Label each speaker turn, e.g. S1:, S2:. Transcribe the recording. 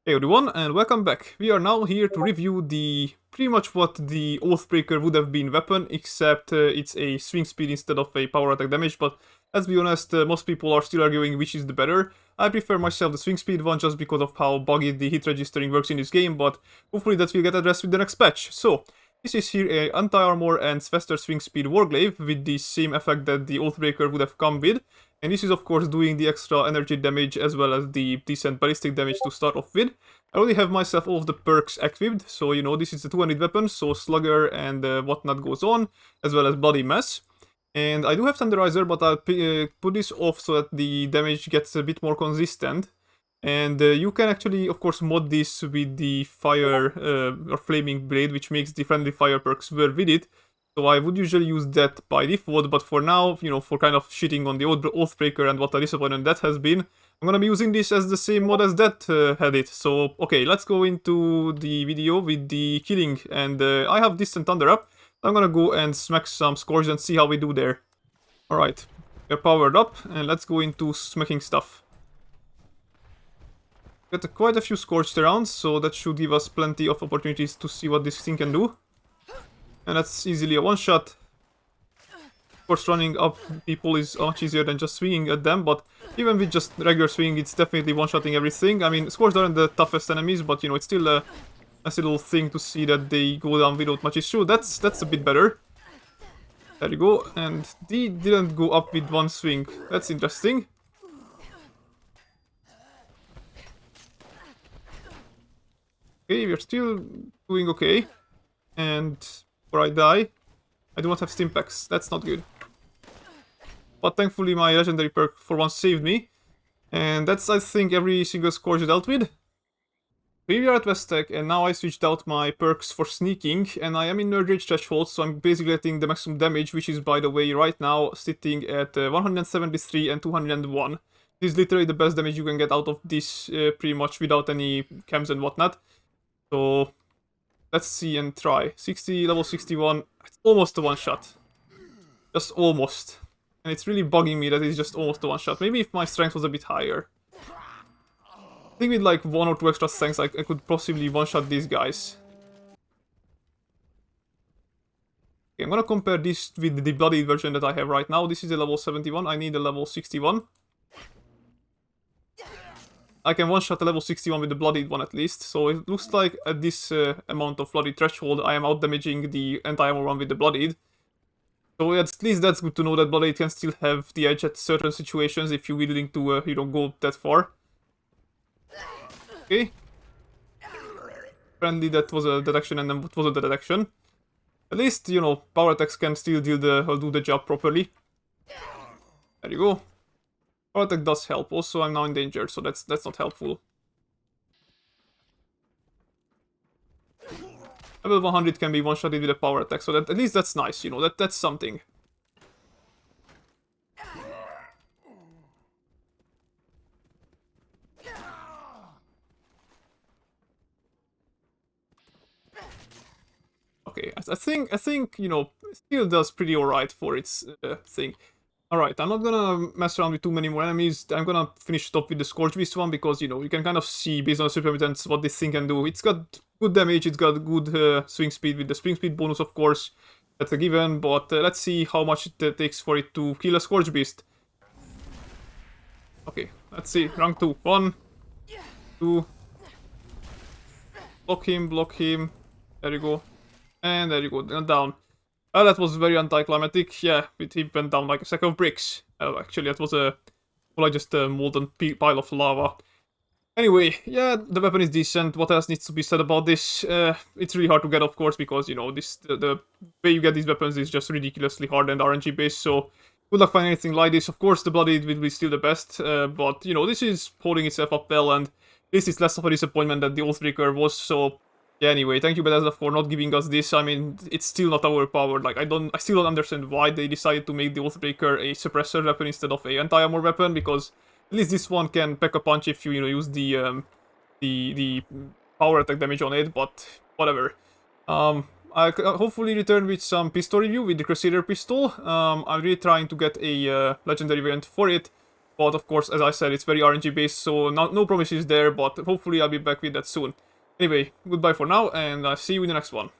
S1: Hey everyone, and welcome back. We are now here to review pretty much what the Oathbreaker would have been weapon, except it's a swing speed instead of a power attack damage, but let's be honest, most people are still arguing which is the better. I prefer myself the swing speed one just because of how buggy the hit registering works in this game, but hopefully that will get addressed with the next patch. So, this is here a Anti Armour and faster swing speed Glaive with the same effect that the Oathbreaker would have come with. And this is of course doing the extra energy damage as well as the decent ballistic damage to start off with. I already have myself all of the perks equipped, so you know this is a 200 weapon, so Slugger and whatnot goes on, as well as Bloody Mess. And I do have Tenderizer, but I'll put this off so that the damage gets a bit more consistent. And you can actually, of course, mod this with the Fire or Flaming Blade, which makes the friendly fire perks work with it. So I would usually use that by default, but for now, you know, for kind of shitting on the Oathbreaker and what a disappointment that has been, I'm gonna be using this as the same mod as that had it. So, okay, let's go into the video with the killing, and I have Distant Thunder up. I'm gonna go and smack some Scourge and see how we do there. Alright, we're powered up, and let's go into smacking stuff. Got quite a few Scorched rounds, so that should give us plenty of opportunities to see what this thing can do. And that's easily a one-shot. Of course, running up people is much easier than just swinging at them, but even with just regular swing, it's definitely one-shotting everything. I mean, Scorched aren't the toughest enemies, but you know, it's still a nice little thing to see that they go down without much issue. That's a bit better. There you go, and they didn't go up with one swing. That's interesting. Okay, we're still doing okay. And before I die, I do not have Stimpaks. That's not good. But thankfully my legendary perk for once saved me. And that's, I think, every single Scourge dealt with. We are at Westtech, and now I switched out my perks for sneaking, and I am in Nerd Rage threshold, so I'm basically getting the maximum damage, which is, by the way, right now sitting at 173 and 201. This is literally the best damage you can get out of this, pretty much without any chems and whatnot. So let's see and try. 60, level 61, it's almost a one-shot. Just almost. And it's really bugging me that it's just almost a one-shot. Maybe if my strength was a bit higher. I think with like 1 or 2 extra strengths I could possibly one-shot these guys. Okay, I'm gonna compare this with the bloodied version that I have right now. This is a level 71, I need a level 61. I can one-shot a level 61 with the bloodied one at least, so it looks like at this amount of bloodied threshold I am out-damaging the Anti Armour one with the bloodied. So at least that's good to know that bloodied can still have the edge at certain situations if you're willing to, you know, go that far. Okay. Apparently that was a detection, and then what wasn't a detection. At least, you know, power attacks can still do the job properly. There you go. Power attack does help. Also, I'm now endangered, so that's not helpful. Level 100 can be one-shotted with a power attack, so that at least that's nice, you know, that's something. Okay, I think, you know, still does pretty alright for its thing. Alright, I'm not gonna mess around with too many more enemies. I'm gonna finish it up with the Scourge Beast one, because, you know, you can kind of see, based on the super mutants, what this thing can do. It's got good damage, it's got good swing speed, with the swing speed bonus, of course. That's a given, but let's see how much it takes for it to kill a Scourge Beast. Okay, let's see. Rank 2. 1, 2. Block him. There you go. And there you go, down. That was very anticlimactic. Yeah, he went down like a sack of bricks. Actually, that was just a molten pile of lava. Anyway, yeah, the weapon is decent. What else needs to be said about this? It's really hard to get, of course, because, you know, the way you get these weapons is just ridiculously hard and RNG based, so good luck finding anything like this. Of course, the Bloodied will be still the best, but, you know, this is holding itself up well, and this is less of a disappointment than the Oathbreaker was, so yeah, anyway, thank you Bethesda for not giving us this. I mean, it's still not overpowered. Like, I still don't understand why they decided to make the Oathbreaker a suppressor weapon instead of a Anti Armour weapon, because at least this one can pack a punch if you know, use the power attack damage on it, but whatever. I hopefully return with some pistol review with the Crusader pistol. I'm really trying to get a legendary variant for it. But of course, as I said, it's very RNG based, so no promises there, but hopefully I'll be back with that soon. Anyway, goodbye for now, and I'll see you in the next one.